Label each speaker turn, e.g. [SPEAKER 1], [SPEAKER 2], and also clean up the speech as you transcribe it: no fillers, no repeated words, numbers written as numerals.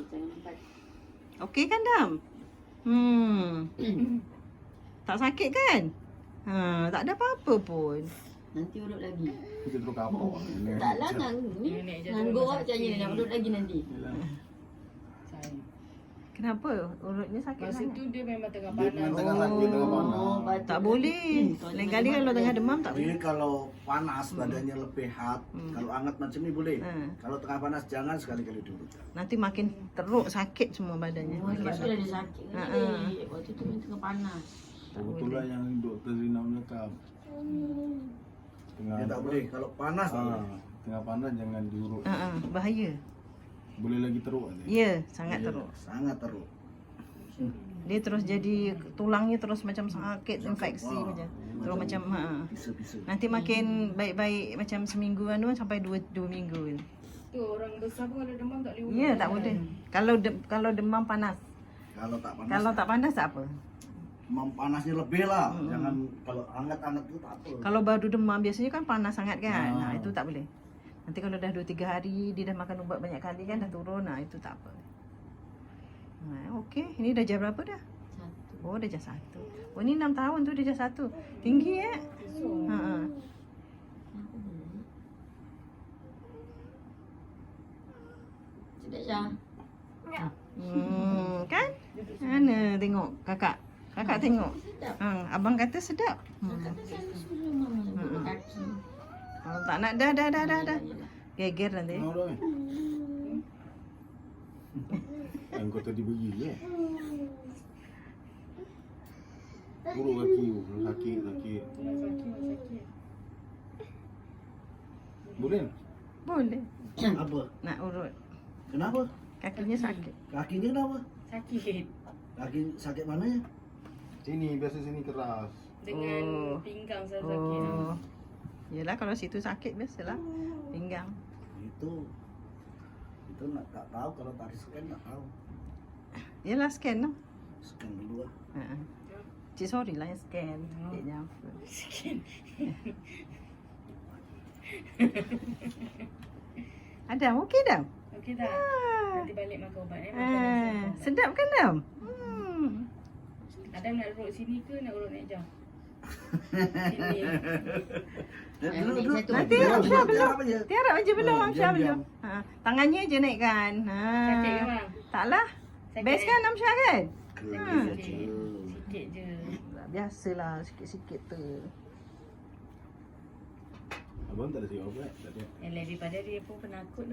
[SPEAKER 1] jangan nampak.
[SPEAKER 2] Okey kan, Dam? Tak sakit kan? Tak ada apa-apa pun.
[SPEAKER 1] Nanti urut lagi.
[SPEAKER 3] Kita terus kapok.
[SPEAKER 1] Taklah nganggur macam ni nak urut lagi nanti.
[SPEAKER 2] Kenapa? Urutnya sakit
[SPEAKER 4] Masa
[SPEAKER 2] sangat?
[SPEAKER 4] tu dia memang tengah
[SPEAKER 3] Dia
[SPEAKER 4] panas.
[SPEAKER 3] tengah sakit, tengah panas.
[SPEAKER 1] batuk.
[SPEAKER 2] Tak boleh. Lain kali kalau tengah demam tak
[SPEAKER 5] Jadi
[SPEAKER 2] boleh.
[SPEAKER 5] kalau panas badannya lebih hot, kalau hangat macam ni boleh. Kalau tengah panas jangan sekali-kali diurut.
[SPEAKER 2] Nanti makin teruk sakit semua badannya.
[SPEAKER 1] Oh, sebab tu dah dia sakit kan adik. Waktu tu memang tengah panas.
[SPEAKER 3] Kebetulan yang Dr. Rina cakap. Tengah
[SPEAKER 5] Ya tak boleh. Kalau panas tak boleh.
[SPEAKER 3] tengah panas jangan diurut.
[SPEAKER 2] Bahaya.
[SPEAKER 3] Boleh lagi teruk aja.
[SPEAKER 2] Ya, sangat teruk.
[SPEAKER 5] Sangat teruk.
[SPEAKER 2] Dia terus jadi tulangnya terus macam sakit, infeksi macam. Terus macam
[SPEAKER 5] Bisa-bisa.
[SPEAKER 2] nanti makin baik-baik macam semingguan tu sampai 2 minggu.
[SPEAKER 4] Tu orang besar pun kalau demam tak boleh urut.
[SPEAKER 2] Ya, tak boleh. Kalau demam panas.
[SPEAKER 5] Kalau tak panas,
[SPEAKER 2] Kalau tak panas tak apa.
[SPEAKER 5] panasnya lebih lah. Jangan kalau hangat-hangat itu tak apa.
[SPEAKER 2] Kalau baru demam biasanya kan panas sangat kan. Itu tak boleh. Nanti kalau dah 2-3 hari dia dah makan ubat banyak kali kan dah turun. Itu tak apa. Okey, ini dah jam berapa dah?
[SPEAKER 1] 1.
[SPEAKER 2] Oh, dah jam 1. Oh, ni 6 tahun tu dah jam 1. Tinggi
[SPEAKER 1] Sedap Syah.
[SPEAKER 2] Kan? Mana tengok kakak? Kakak tengok.
[SPEAKER 1] Sedap.
[SPEAKER 2] Abang kata sedap.
[SPEAKER 1] Kata selalu suruh mama kaki.
[SPEAKER 2] Kalau tak nak dah. Geger nanti.
[SPEAKER 3] Mau dah. Yang kau tadi bagi je. Urut kaki, sakit.
[SPEAKER 4] Sakit.
[SPEAKER 3] Boleh?
[SPEAKER 2] Boleh.
[SPEAKER 5] Apa?
[SPEAKER 2] Nak urut.
[SPEAKER 5] Kenapa?
[SPEAKER 2] Kakinya sakit.
[SPEAKER 5] Kakinya kenapa?
[SPEAKER 4] Sakit.
[SPEAKER 5] Kaki sakit mananya?
[SPEAKER 3] Sini, biasa sini keras.
[SPEAKER 4] Dengan
[SPEAKER 2] Oh.
[SPEAKER 4] pinggang saya sakit.
[SPEAKER 2] Oh. Yelah kalau situ sakit biasalah. Pinggang.
[SPEAKER 5] Itu nak tak tahu kalau tak scan tak tahu.
[SPEAKER 2] Yelah scan lah.
[SPEAKER 5] Scan dulu lah.
[SPEAKER 2] Cik sorry lah yang scan. Cik Jafar. Ada, okey dah.
[SPEAKER 4] Okey dah. Nanti balik makan ubat
[SPEAKER 2] Sedap kan Dam?
[SPEAKER 4] Adam nak urut sini ke nak urut naik jam? Sini.
[SPEAKER 5] Dulu.
[SPEAKER 2] Nanti Amsyah belum.
[SPEAKER 5] Apa je?
[SPEAKER 2] Tiarap aja belum Amsyah
[SPEAKER 5] diam-diam.
[SPEAKER 2] belum. Tangannya je naikkan.
[SPEAKER 4] Sakit ke bang?
[SPEAKER 2] Taklah.
[SPEAKER 4] Sakit.
[SPEAKER 2] Best kan Amsyah kan?
[SPEAKER 4] Sikit. Sikit je.
[SPEAKER 2] Biasalah sikit-sikit tu.
[SPEAKER 3] Abang tak ada siap apa? Tak ada.
[SPEAKER 4] Yang daripada dia pun penakut.